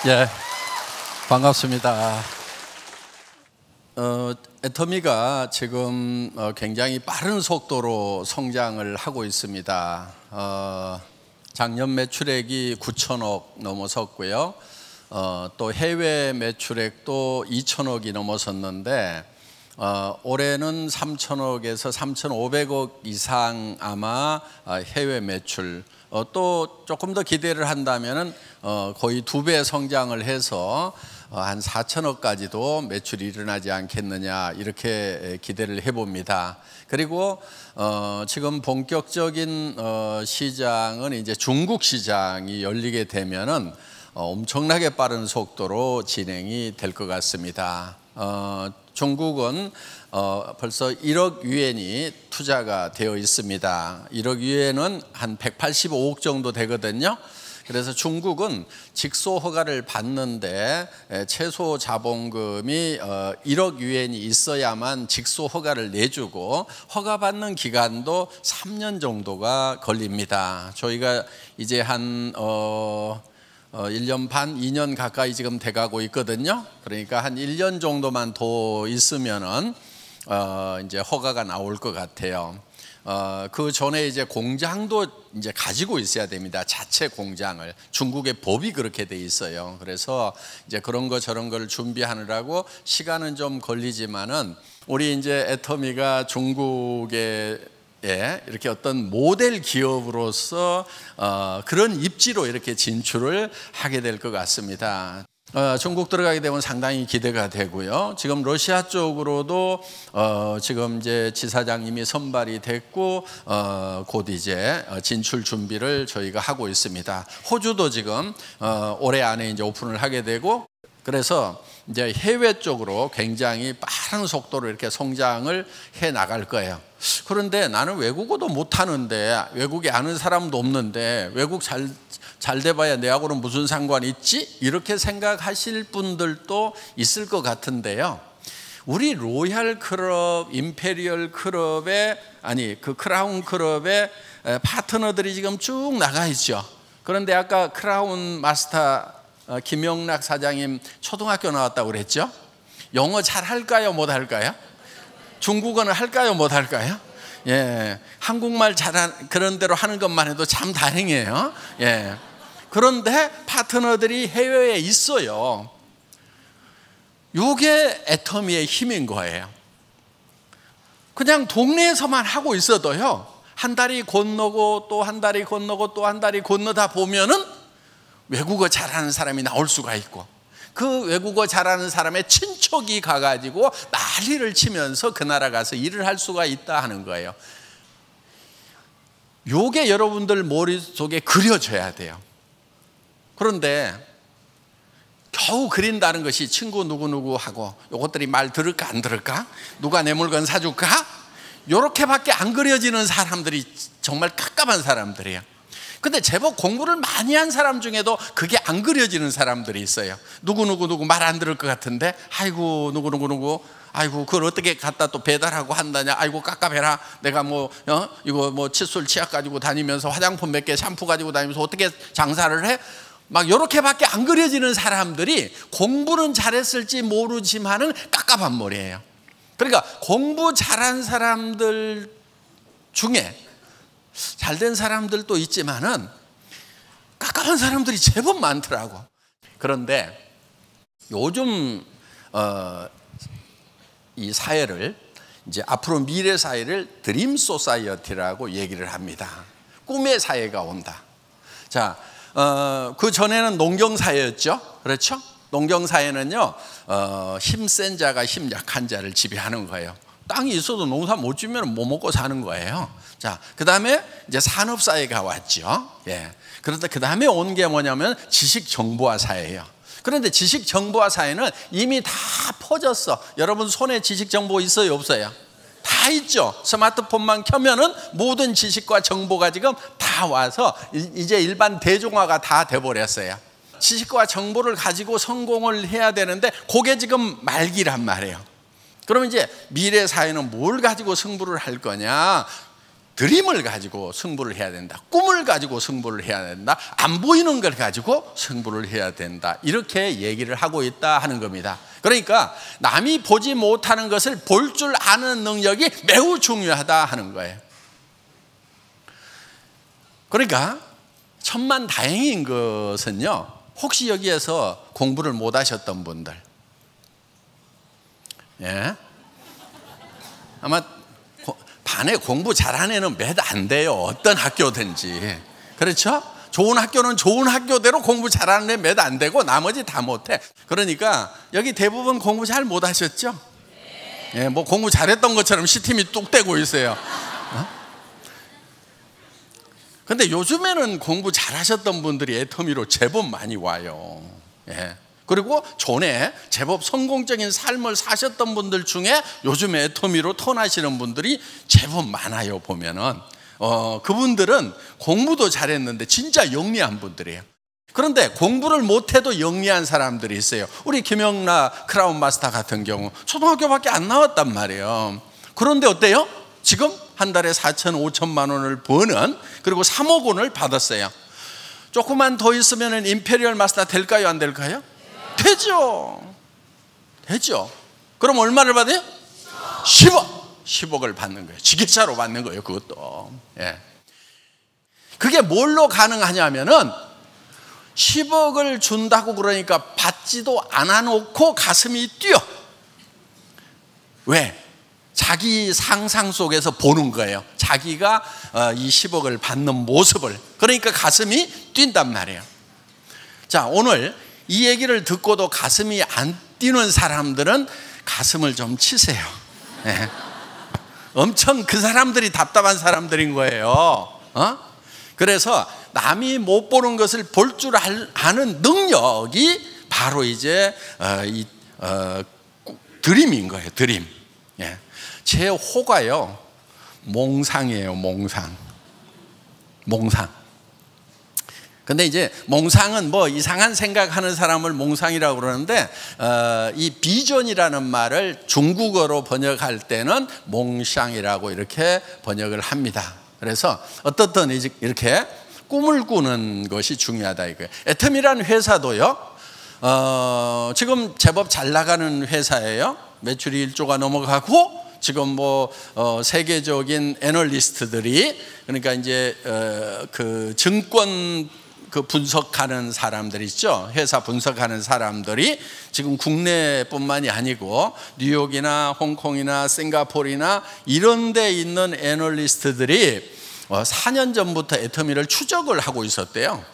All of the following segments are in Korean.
예, 반갑습니다. 애터미가 지금 굉장히 빠른 속도로 성장을 하고 있습니다. 작년 매출액이 9천억 넘어섰고요. 또 해외 매출액도 2천억이 넘어섰는데 올해는 3천억에서 3,500억 이상 아마 해외 매출, 또 조금 더 기대를 한다면은 거의 2배 성장을 해서 한 4천억까지도 매출이 일어나지 않겠느냐, 이렇게 기대를 해봅니다. 그리고 지금 본격적인 시장은 이제 중국 시장이 열리게 되면은 엄청나게 빠른 속도로 진행이 될 것 같습니다. 중국은 벌써 1억 유엔이 투자가 되어 있습니다. 1억 유엔은 한 185억 정도 되거든요. 그래서 중국은 직소 허가를 받는데 최소 자본금이 1억 유엔이 있어야만 직소 허가를 내주고, 허가받는 기간도 3년 정도가 걸립니다. 저희가 이제 한 1년 반, 2년 가까이 지금 돼가고 있거든요. 그러니까 한 1년 정도만 더 있으면은 이제 허가가 나올 것 같아요. 그 전에 이제 공장도 이제 가지고 있어야 됩니다. 자체 공장을. 중국의 법이 그렇게 돼 있어요. 그래서 이제 그런 거 저런 걸 준비하느라고 시간은 좀 걸리지만은, 우리 이제 애터미가 중국에 이렇게 어떤 모델 기업으로서 그런 입지로 이렇게 진출을 하게 될 것 같습니다. 중국 들어가게 되면 상당히 기대가 되고요. 지금 러시아 쪽으로도 지금 이제 지사장님이 선발이 됐고 곧 이제 진출 준비를 저희가 하고 있습니다. 호주도 지금 올해 안에 이제 오픈을 하게 되고, 그래서 이제 해외 쪽으로 굉장히 빠른 속도로 이렇게 성장을 해 나갈 거예요. 그런데 나는 외국어도 못하는데, 외국에 아는 사람도 없는데 외국 잘 돼봐야 내하고는 무슨 상관이 있지? 이렇게 생각하실 분들도 있을 것 같은데요. 우리 로얄 클럽, 임페리얼 클럽의, 아니 그 크라운 클럽의 파트너들이 지금 쭉 나가 있죠. 그런데 아까 크라운 마스터 김영락 사장님 초등학교 나왔다고 그랬죠? 영어 잘 할까요? 못 할까요? 중국어는 할까요? 못 할까요? 예, 한국말 그런 대로 하는 것만 해도 참 다행이에요. 예. 그런데 파트너들이 해외에 있어요. 이게 애터미의 힘인 거예요. 그냥 동네에서만 하고 있어도요, 한 다리 건너고 또 한 다리 건너고 또 한 다리 건너다 보면은 외국어 잘하는 사람이 나올 수가 있고, 그 외국어 잘하는 사람의 친척이 가가지고 난리를 치면서 그 나라 가서 일을 할 수가 있다 하는 거예요. 요게 여러분들 머릿속에 그려져야 돼요. 그런데 겨우 그린다는 것이 친구 누구누구하고 요것들이 말 들을까 안 들을까? 누가 내 물건 사줄까? 요렇게밖에 안 그려지는 사람들이 정말 깝깝한 사람들이에요. 근데 제법 공부를 많이 한 사람 중에도 그게 안 그려지는 사람들이 있어요. 누구 말 안 들을 것 같은데, 아이고 누구 아이고 그걸 어떻게 갖다 또 배달하고 한다냐, 아이고 깝깝해라. 내가 이거 뭐 칫솔 치약 가지고 다니면서 화장품 몇 개 샴푸 가지고 다니면서 어떻게 장사를 해? 막 요렇게밖에 안 그려지는 사람들이 공부는 잘했을지 모르지만은 깝깝한 머리예요. 그러니까 공부 잘한 사람들 중에 잘된 사람들도 있지만은 깝깝한 사람들이 제법 많더라고. 그런데 요즘 이 사회를, 이제 앞으로 미래 사회를 드림 소사이어티라고 얘기를 합니다. 꿈의 사회가 온다. 자, 그 전에는 농경 사회였죠. 그렇죠? 농경 사회는요, 힘센 자가 힘 약한 자를 지배하는 거예요. 땅이 있어도 농사 못 지면 못 먹고 사는 거예요. 자, 그 다음에 이제 산업 사회가 왔죠. 예. 그런데 그 다음에 온 게 뭐냐면 지식 정보화 사회예요. 그런데 지식 정보화 사회는 이미 다 퍼졌어. 여러분 손에 지식 정보 있어요, 없어요? 다 있죠. 스마트폰만 켜면은 모든 지식과 정보가 지금 다 와서 이제 일반 대중화가 다 돼버렸어요. 지식과 정보를 가지고 성공을 해야 되는데 그게 지금 말기란 말이에요. 그러면 이제 미래 사회는 뭘 가지고 승부를 할 거냐? 드림을 가지고 승부를 해야 된다. 꿈을 가지고 승부를 해야 된다. 안 보이는 걸 가지고 승부를 해야 된다. 이렇게 얘기를 하고 있다 하는 겁니다. 그러니까 남이 보지 못하는 것을 볼 줄 아는 능력이 매우 중요하다 하는 거예요. 그러니까 천만다행인 것은요, 혹시 여기에서 공부를 못 하셨던 분들, 예? 아마 반에 공부 잘하는 애는 몇 안 돼요. 어떤 학교든지. 그렇죠? 좋은 학교는 좋은 학교대로 공부 잘하는 애 몇 안 되고 나머지 다 못해. 그러니까 여기 대부분 공부 잘 못 하셨죠? 예, 뭐 공부 잘했던 것처럼 시팀이 뚝 떼고 있어요. 근데 요즘에는 공부 잘하셨던 분들이 애터미로 제법 많이 와요. 예. 그리고 전에 제법 성공적인 삶을 사셨던 분들 중에 요즘 애터미로 턴하시는 분들이 제법 많아요. 보면은 그분들은 공부도 잘했는데 진짜 영리한 분들이에요. 그런데 공부를 못해도 영리한 사람들이 있어요. 우리 김영나 크라운 마스터 같은 경우 초등학교밖에 안 나왔단 말이에요. 그런데 어때요? 지금 한 달에 4천, 5천만 원을 버는, 그리고 3억 원을 받았어요. 조금만 더 있으면 임페리얼 마스터 될까요? 안 될까요? 되죠. 되죠. 그럼 얼마를 받아요? 10억을 받는 거예요. 지게차로 받는 거예요. 그것도. 예. 그게 뭘로 가능하냐면은 10억을 준다고 그러니까 받지도 않아 놓고 가슴이 뛰어. 왜? 자기 상상 속에서 보는 거예요. 자기가 이 10억을 받는 모습을. 그러니까 가슴이 뛴단 말이에요. 자, 오늘 이 얘기를 듣고도 가슴이 안 뛰는 사람들은 가슴을 좀 치세요. 네. 엄청 그 사람들이 답답한 사람들인 거예요. 그래서 남이 못 보는 것을 볼 줄 아는 능력이 바로 이제 드림인 거예요. 드림. 예. 제 호가요, 몽상이에요. 몽상. 근데 이제 몽상은 뭐 이상한 생각하는 사람을 몽상이라고 그러는데, 이 비전이라는 말을 중국어로 번역할 때는 몽샹이라고 이렇게 번역을 합니다. 그래서 어떻든 이렇게 꿈을 꾸는 것이 중요하다 이거예요. 애텀이라는 회사도요, 지금 제법 잘 나가는 회사예요. 매출이 1조가 넘어가고, 지금 뭐 세계적인 애널리스트들이, 그러니까 이제 그 증권 그 분석하는 사람들 있죠. 회사 분석하는 사람들이 지금 국내뿐만이 아니고 뉴욕이나 홍콩이나 싱가포르나 이런 데 있는 애널리스트들이 4년 전부터 애터미를 추적을 하고 있었대요.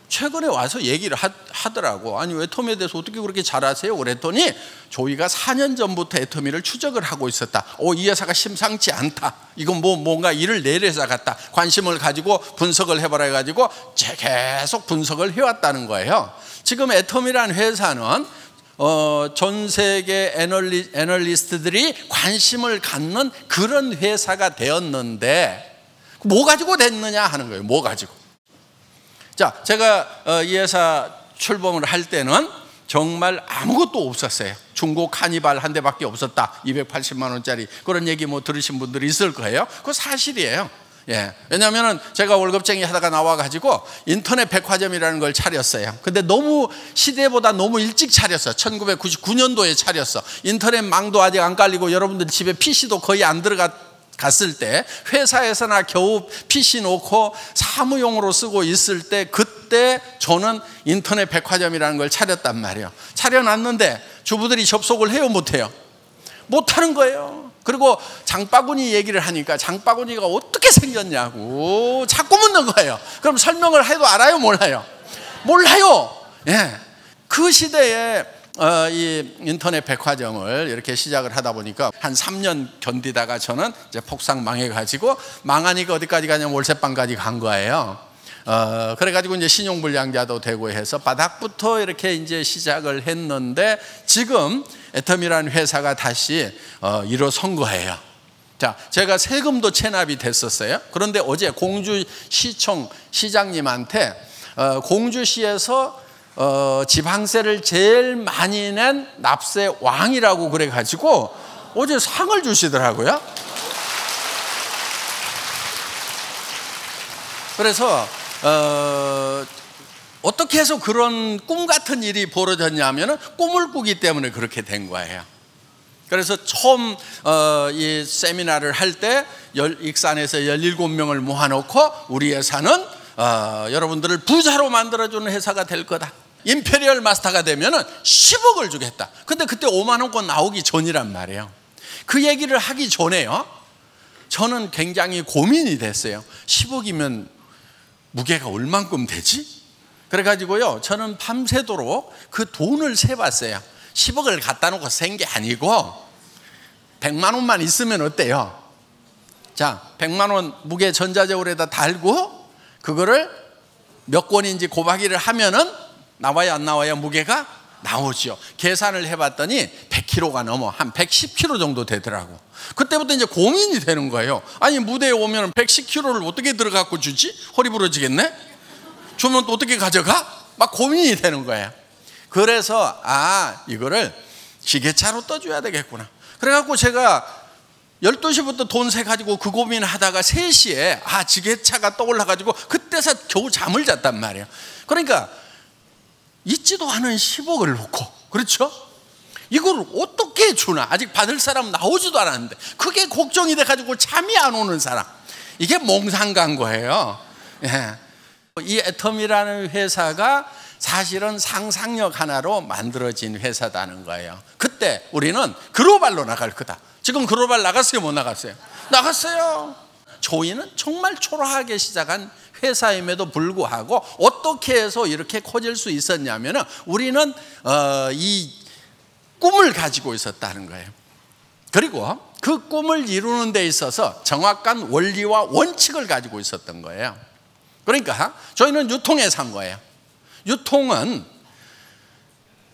최근에 와서 얘기를 하더라고. 아니, 애터미에 대해서 어떻게 그렇게 잘 아세요? 그랬더니 저희가 4년 전부터 애터미를 추적을 하고 있었다. 이 회사가 심상치 않다. 이건 뭔가 일을 낼 회사 같다. 관심을 가지고 분석을 해보라 해가지고 계속 분석을 해왔다는 거예요. 지금 애터미라는 회사는 전 세계 애널리스트들이 관심을 갖는 그런 회사가 되었는데, 뭐 가지고 됐느냐 하는 거예요. 뭐 가지고. 자, 제가 이 회사 출범을 할 때는 정말 아무것도 없었어요. 중고 카니발 한 대밖에 없었다. 280만 원짜리. 그런 얘기 뭐 들으신 분들이 있을 거예요. 그거 사실이에요. 예. 왜냐하면 제가 월급쟁이 하다가 나와가지고 인터넷 백화점이라는 걸 차렸어요. 근데 너무 시대보다 너무 일찍 차렸어. 1999년도에 차렸어. 인터넷 망도 아직 안 깔리고 여러분들 집에 PC도 거의 안 갔을 때, 회사에서나 겨우 PC 놓고 사무용으로 쓰고 있을 때, 그때 저는 인터넷 백화점이라는 걸 차렸단 말이에요. 차려놨는데 주부들이 접속을 해요? 못해요? 못하는 거예요. 그리고 장바구니 얘기를 하니까 장바구니가 어떻게 생겼냐고 자꾸 묻는 거예요. 그럼 설명을 해도 알아요? 몰라요? 몰라요. 예. 그 시대에 이 인터넷 백화점을 이렇게 시작을 하다 보니까 한 3년 견디다가 저는 이제 폭삭 망해가지고, 망하니까 어디까지 가냐면 월세방까지 간 거예요. 그래가지고 이제 신용불량자도 되고 해서 바닥부터 이렇게 이제 시작을 했는데, 지금 애텀이라는 회사가 다시 일어선 거예요. 자, 제가 세금도 체납이 됐었어요. 그런데 어제 공주시청 시장님한테 공주시에서 지방세를 제일 많이 낸 납세 왕이라고 그래가지고 어제 상을 주시더라고요. 그래서 어떻게 해서 그런 꿈 같은 일이 벌어졌냐면은 꿈을 꾸기 때문에 그렇게 된 거예요. 그래서 처음 이 세미나를 할 때 익산에서 17명을 모아놓고 우리 회사는 여러분들을 부자로 만들어주는 회사가 될 거다. 임페리얼 마스터가 되면은 10억을 주겠다. 근데 그때 5만 원권 나오기 전이란 말이에요. 그 얘기를 하기 전에요, 저는 굉장히 고민이 됐어요. 10억이면 무게가 얼만큼 되지? 그래가지고요, 저는 밤새도록 그 돈을 세봤어요. 10억을 갖다 놓고 센 게 아니고 100만 원만 있으면 어때요? 자, 100만 원 무게 전자저울에다 달고 그거를 몇 권인지 곱하기를 하면은 나와요, 안 나와요? 무게가 나오죠. 계산을 해봤더니 100kg가 넘어, 한 110kg 정도 되더라고. 그때부터 이제 고민이 되는 거예요. 아니, 무대에 오면 110kg를 어떻게 들어갖고 주지? 허리 부러지겠네? 주면 또 어떻게 가져가? 막 고민이 되는 거예요. 그래서 이거를 지게차로 떠줘야 되겠구나. 그래갖고 제가 12시부터 돈 세가지고 그 고민을 하다가 3시에 지게차가 떠올라가지고 그때서 겨우 잠을 잤단 말이에요. 그러니까 있지도 않은 10억을 놓고, 그렇죠? 이걸 어떻게 주나? 아직 받을 사람 나오지도 않았는데 그게 걱정이 돼가지고 잠이 안 오는 사람, 이게 몽상 간 거예요. 이 애텀이라는 회사가 사실은 상상력 하나로 만들어진 회사다는 거예요. 그때 우리는 글로벌로 나갈 거다. 지금 글로벌 나갔어요, 못 나갔어요? 나갔어요. 저희는 정말 초라하게 시작한 회사임에도 불구하고 어떻게 해서 이렇게 커질 수 있었냐면 우리는 이 꿈을 가지고 있었다는 거예요. 그리고 그 꿈을 이루는 데 있어서 정확한 원리와 원칙을 가지고 있었던 거예요. 그러니까 저희는 유통에 산 거예요. 유통은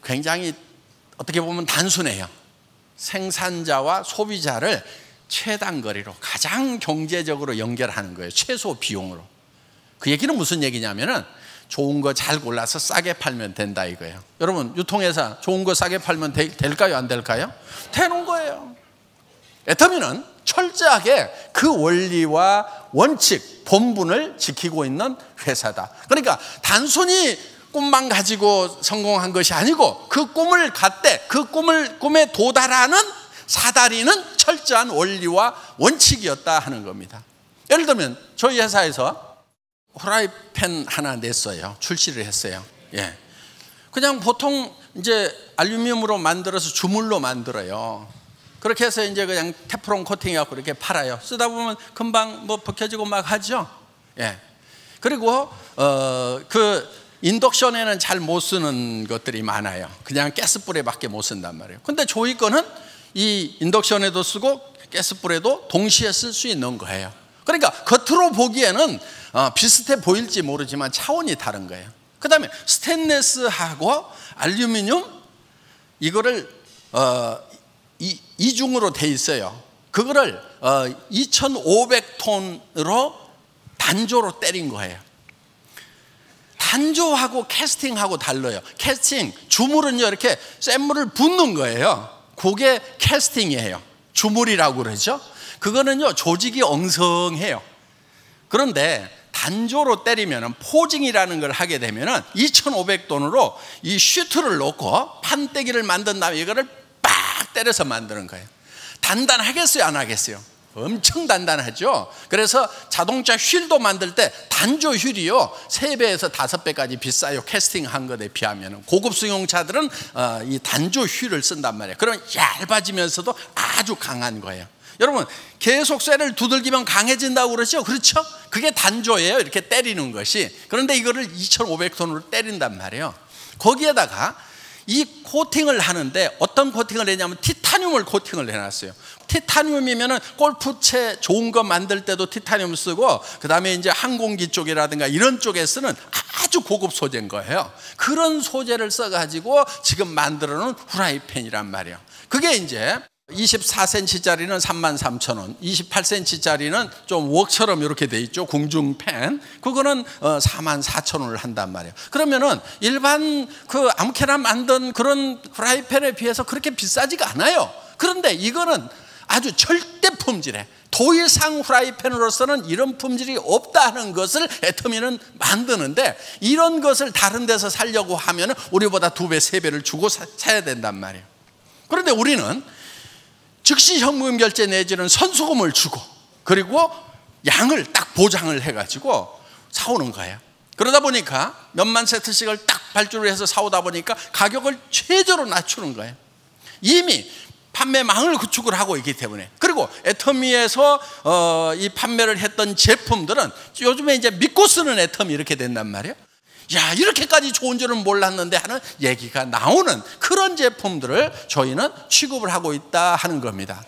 굉장히 어떻게 보면 단순해요. 생산자와 소비자를 최단거리로 가장 경제적으로 연결하는 거예요. 최소 비용으로. 그 얘기는 무슨 얘기냐면은 좋은 거 잘 골라서 싸게 팔면 된다 이거예요. 여러분, 유통회사 좋은 거 싸게 팔면 될까요, 안 될까요? 되는 거예요. 애터미는 철저하게 그 원리와 원칙, 본분을 지키고 있는 회사다. 그러니까 단순히 꿈만 가지고 성공한 것이 아니고 그 꿈을 갖되 그 꿈에 도달하는 사다리는 철저한 원리와 원칙이었다 하는 겁니다. 예를 들면 저희 회사에서 후라이팬 하나 냈어요. 출시를 했어요. 그냥 보통 이제 알루미늄으로 만들어서 주물로 만들어요. 그렇게 해서 이제 그냥 테프론 코팅해갖고 이렇게 팔아요. 쓰다 보면 금방 뭐 벗겨지고 막 하죠. 그리고 그 인덕션에는 잘 못 쓰는 것들이 많아요. 그냥 가스불에밖에 못 쓴단 말이에요. 근데 저희 거는 이 인덕션에도 쓰고 가스불에도 동시에 쓸 수 있는 거예요. 그러니까 겉으로 보기에는 비슷해 보일지 모르지만 차원이 다른 거예요. 그 다음에 스테인리스하고 알루미늄 이거를 이중으로 돼 있어요. 그거를 2500톤으로 단조로 때린 거예요. 단조하고 캐스팅하고 달라요. 캐스팅, 주물은요 이렇게 센 물을 붓는 거예요. 그게 캐스팅이에요. 주물이라고 그러죠. 그거는요 조직이 엉성해요. 그런데 단조로 때리면 포징이라는 걸 하게 되면 2500톤으로 이 슈트를 놓고 판때기를 만든 다음에 이거를 빡 때려서 만드는 거예요. 단단하겠어요, 안 하겠어요? 엄청 단단하죠. 그래서 자동차 휠도 만들 때 단조 휠이요 3배에서 5배까지 비싸요. 캐스팅한 것에 비하면. 고급 승용차들은 이 단조 휠을 쓴단 말이에요. 그럼 얇아지면서도 아주 강한 거예요. 여러분, 계속 쇠를 두들기면 강해진다고 그러죠? 그렇죠? 그게 단조예요, 이렇게 때리는 것이. 그런데 이거를 2500톤으로 때린단 말이에요. 거기에다가 이 코팅을 하는데 어떤 코팅을 했냐면 티타늄을 코팅을 해놨어요. 티타늄이면은 골프채 좋은 거 만들 때도 티타늄 쓰고, 그 다음에 이제 항공기 쪽이라든가 이런 쪽에 쓰는 아주 고급 소재인 거예요. 그런 소재를 써가지고 지금 만들어 놓은 후라이팬이란 말이에요. 그게 이제 24cm짜리는 33,000원, 28cm짜리는 좀 웍처럼 이렇게 돼 있죠. 궁중팬. 그거는 44,000원을 한단 말이에요. 그러면은 일반 그 아무렇게나 만든 그런 프라이팬에 비해서 그렇게 비싸지가 않아요. 그런데 이거는 아주 절대 품질에 더 이상 후라이팬으로서는 이런 품질이 없다는 것을 애터미는 만드는데, 이런 것을 다른 데서 사려고 하면 우리보다 2배, 3배를 주고 사야 된단 말이에요. 그런데 우리는 즉시 현금 결제 내지는 선소금을 주고, 그리고 양을 딱 보장을 해가지고 사오는 거예요. 그러다 보니까 몇만 세트씩을 딱 발주를 해서 사오다 보니까 가격을 최저로 낮추는 거예요. 이미 판매망을 구축을 하고 있기 때문에. 그리고 애터미에서 이 판매를 했던 제품들은 요즘에 이제 믿고 쓰는 애터미 이렇게 된단 말이에요. 야, 이렇게까지 좋은 줄은 몰랐는데 하는 얘기가 나오는 그런 제품들을 저희는 취급을 하고 있다 하는 겁니다.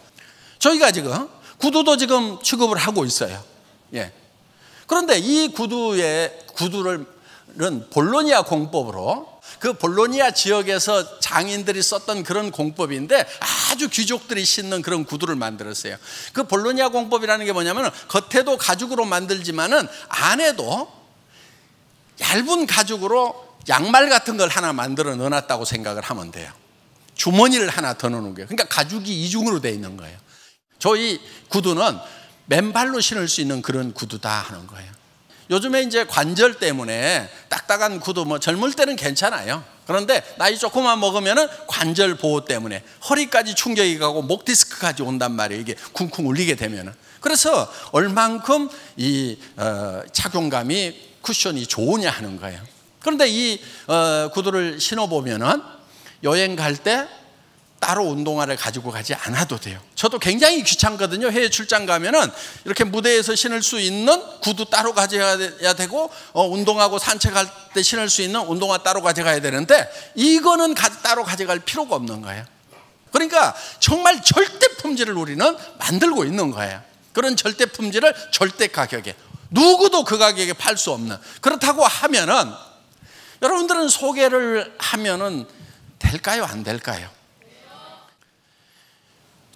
저희가 지금 구두도 지금 취급을 하고 있어요. 예. 그런데 이 구두는 볼로니아 공법으로, 그 볼로니아 지역에서 장인들이 썼던 그런 공법인데 아주 귀족들이 신는 그런 구두를 만들었어요. 그 볼로니아 공법이라는 게 뭐냐면 겉에도 가죽으로 만들지만은 안에도 얇은 가죽으로 양말 같은 걸 하나 만들어 넣어놨다고 생각을 하면 돼요. 주머니를 하나 더 넣는 거예요. 그러니까 가죽이 이중으로 되어 있는 거예요. 저희 구두는 맨발로 신을 수 있는 그런 구두다 하는 거예요. 요즘에 이제 관절 때문에 딱딱한 구두 뭐 젊을 때는 괜찮아요. 그런데 나이 조금만 먹으면은 관절 보호 때문에 허리까지 충격이 가고 목 디스크까지 온단 말이에요. 이게 쿵쿵 울리게 되면은. 그래서 얼만큼 이 착용감이 쿠션이 좋으냐 하는 거예요. 그런데 이 구두를 신어보면은 여행 갈 때 따로 운동화를 가지고 가지 않아도 돼요. 저도 굉장히 귀찮거든요. 해외 출장 가면은 이렇게 무대에서 신을 수 있는 구두 따로 가져야 되고, 운동하고 산책할 때 신을 수 있는 운동화 따로 가져가야 되는데, 이거는 따로 가져갈 필요가 없는 거예요. 그러니까 정말 절대 품질을 우리는 만들고 있는 거예요. 그런 절대 품질을 절대 가격에, 누구도 그 가격에 팔 수 없는. 그렇다고 하면은 여러분들은 소개를 하면은 될까요, 안 될까요?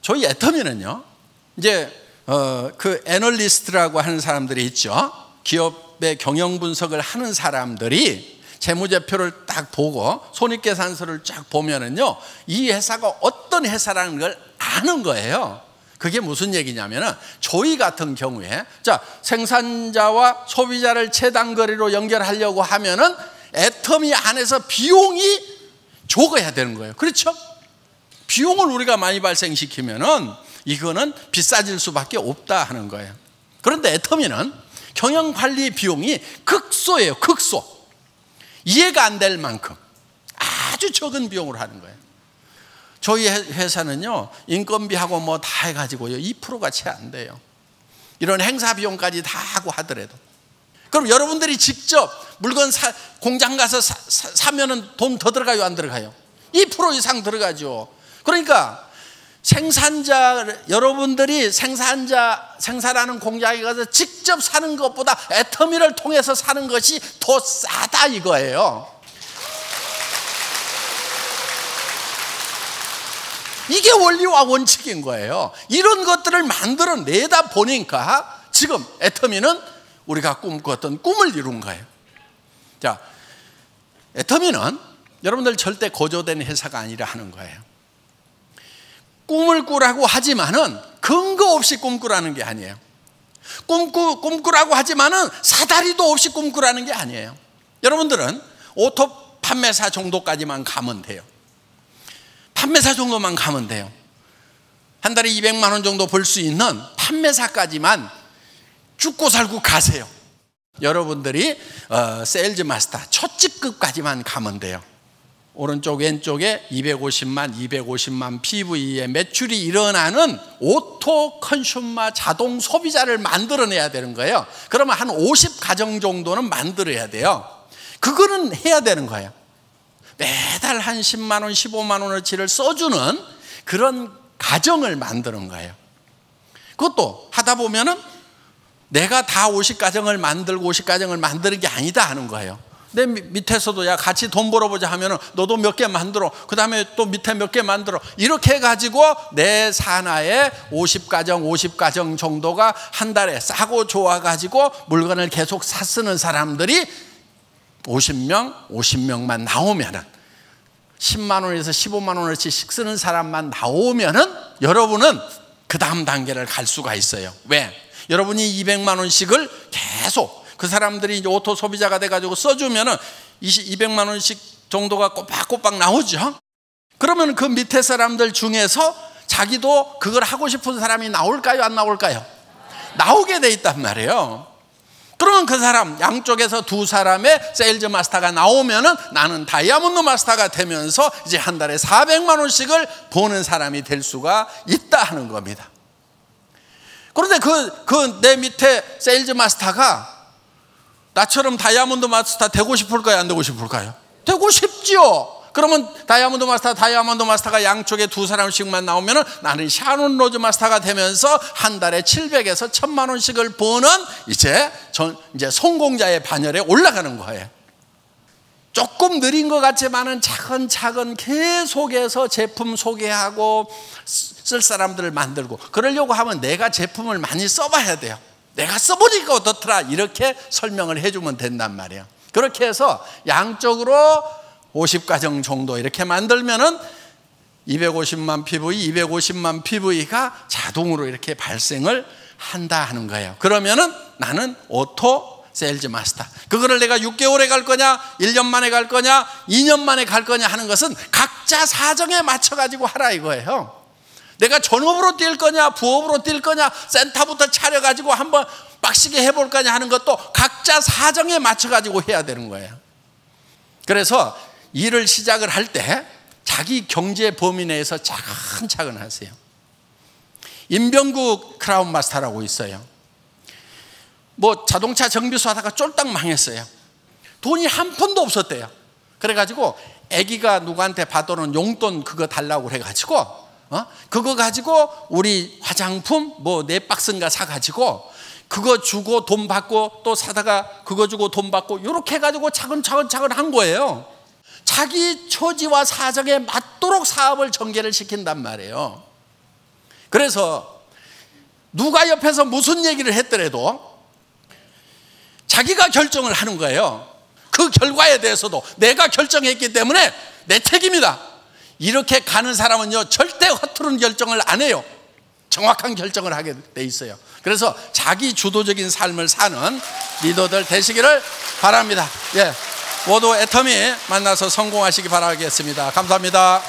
저희 애터미는요, 이제 그 애널리스트라고 하는 사람들이 있죠. 기업의 경영 분석을 하는 사람들이 재무제표를 딱 보고 손익계산서를 쫙 보면은요, 이 회사가 어떤 회사라는 걸 아는 거예요. 그게 무슨 얘기냐면은 저희 같은 경우에 자, 생산자와 소비자를 최단거리로 연결하려고 하면은 애터미 안에서 비용이 적어야 되는 거예요. 그렇죠? 비용을 우리가 많이 발생시키면은 이거는 비싸질 수밖에 없다 하는 거예요. 그런데 애터미는 경영관리 비용이 극소예요. 극소. 이해가 안 될 만큼 아주 적은 비용으로 하는 거예요. 저희 회사는요, 인건비하고 뭐 다 해가지고요 2%가 채 안 돼요. 이런 행사 비용까지 다 하고 하더라도. 그럼 여러분들이 직접 물건 공장 가서 사면은 돈 더 들어가요, 안 들어가요? 2% 이상 들어가죠. 그러니까 여러분들이 생산하는 공장에 가서 직접 사는 것보다 애터미를 통해서 사는 것이 더 싸다 이거예요. 이게 원리와 원칙인 거예요. 이런 것들을 만들어내다 보니까 지금 애터미는 우리가 꿈꿨던 꿈을 이룬 거예요. 자, 애터미는 여러분들 절대 거저된 회사가 아니라 하는 거예요. 꿈을 꾸라고 하지만은 근거 없이 꿈꾸라는 게 아니에요. 꿈꾸라고 하지만은 사다리도 없이 꿈꾸라는 게 아니에요. 여러분들은 오토 판매사 정도까지만 가면 돼요. 판매사 정도만 가면 돼요. 한 달에 200만 원 정도 벌 수 있는 판매사까지만 죽고 살고 가세요. 여러분들이 세일즈 마스터 첫 직급까지만 가면 돼요. 오른쪽 왼쪽에 250만 PV의 매출이 일어나는 오토 컨슈머 자동 소비자를 만들어내야 되는 거예요. 그러면 한 50가정 정도는 만들어야 돼요. 그거는 해야 되는 거예요. 매달 한 10만 원, 15만 원어치를 써주는 그런 가정을 만드는 거예요. 그것도 하다 보면은 내가 다 50가정을 만드는 게 아니다 하는 거예요. 내 밑에서도 야 같이 돈 벌어보자 하면은 너도 몇 개 만들어, 그 다음에 또 밑에 몇 개 만들어, 이렇게 해가지고 내 산하에 50가정 정도가 한 달에 싸고 좋아가지고 물건을 계속 쓰는 사람들이 50명만 나오면은 10만 원에서 15만 원어치씩 쓰는 사람만 나오면은 여러분은 그 다음 단계를 갈 수가 있어요. 왜? 여러분이 200만 원씩을 계속 그 사람들이 이제 오토 소비자가 돼가지고 써주면은 200만 원씩 정도가 꼬박꼬박 나오죠. 그러면 그 밑에 사람들 중에서 자기도 그걸 하고 싶은 사람이 나올까요? 안 나올까요? 나오게 돼 있단 말이에요. 그러면 그 사람 양쪽에서 두 사람의 세일즈 마스터가 나오면은 나는 다이아몬드 마스터가 되면서 이제 한 달에 400만 원씩을 버는 사람이 될 수가 있다 하는 겁니다. 그런데 내 밑에 세일즈 마스터가 나처럼 다이아몬드 마스터 되고 싶을까요? 안 되고 싶을까요? 되고 싶지요. 그러면 다이아몬드 마스터가 양쪽에 두 사람씩만 나오면은 나는 샤론 로즈 마스터가 되면서 한 달에 700에서 1000만 원씩을 버는 이제 성공자의 반열에 올라가는 거예요. 조금 느린 것 같지만은 차근차근 계속해서 제품 소개하고 쓸 사람들을 만들고 그러려고 하면 내가 제품을 많이 써봐야 돼요. 내가 써보니까 어떻더라 이렇게 설명을 해주면 된단 말이에요. 그렇게 해서 양쪽으로 50가정 정도 이렇게 만들면은 250만 PV, 250만 PV가 자동으로 이렇게 발생을 한다 하는 거예요. 그러면은 나는 오토 세일즈 마스터. 그거를 내가 6개월에 갈 거냐, 1년 만에 갈 거냐, 2년 만에 갈 거냐 하는 것은 각자 사정에 맞춰가지고 하라 이거예요. 내가 전업으로 뛸 거냐, 부업으로 뛸 거냐, 센터부터 차려가지고 한번 빡시게 해볼 거냐 하는 것도 각자 사정에 맞춰가지고 해야 되는 거예요. 그래서 일을 시작을 할 때 자기 경제 범위 내에서 차근차근 하세요. 임병구 크라운 마스터라고 있어요. 뭐 자동차 정비소 하다가 쫄딱 망했어요. 돈이 한 푼도 없었대요. 그래가지고 아기가 누구한테 받아놓은 용돈 그거 달라고 해가지고 그거 가지고 우리 화장품 뭐 4박스인가 사가지고 그거 주고 돈 받고 또 사다가 그거 주고 돈 받고 이렇게 해가지고 차근차근 한 거예요. 자기 처지와 사정에 맞도록 사업을 전개를 시킨단 말이에요. 그래서 누가 옆에서 무슨 얘기를 했더라도 자기가 결정을 하는 거예요. 그 결과에 대해서도 내가 결정했기 때문에 내 책임이다. 이렇게 가는 사람은요 절대 허투른 결정을 안 해요. 정확한 결정을 하게 돼 있어요. 그래서 자기 주도적인 삶을 사는 리더들 되시기를 바랍니다. 예, 모두 애터미 만나서 성공하시기 바라겠습니다. 감사합니다.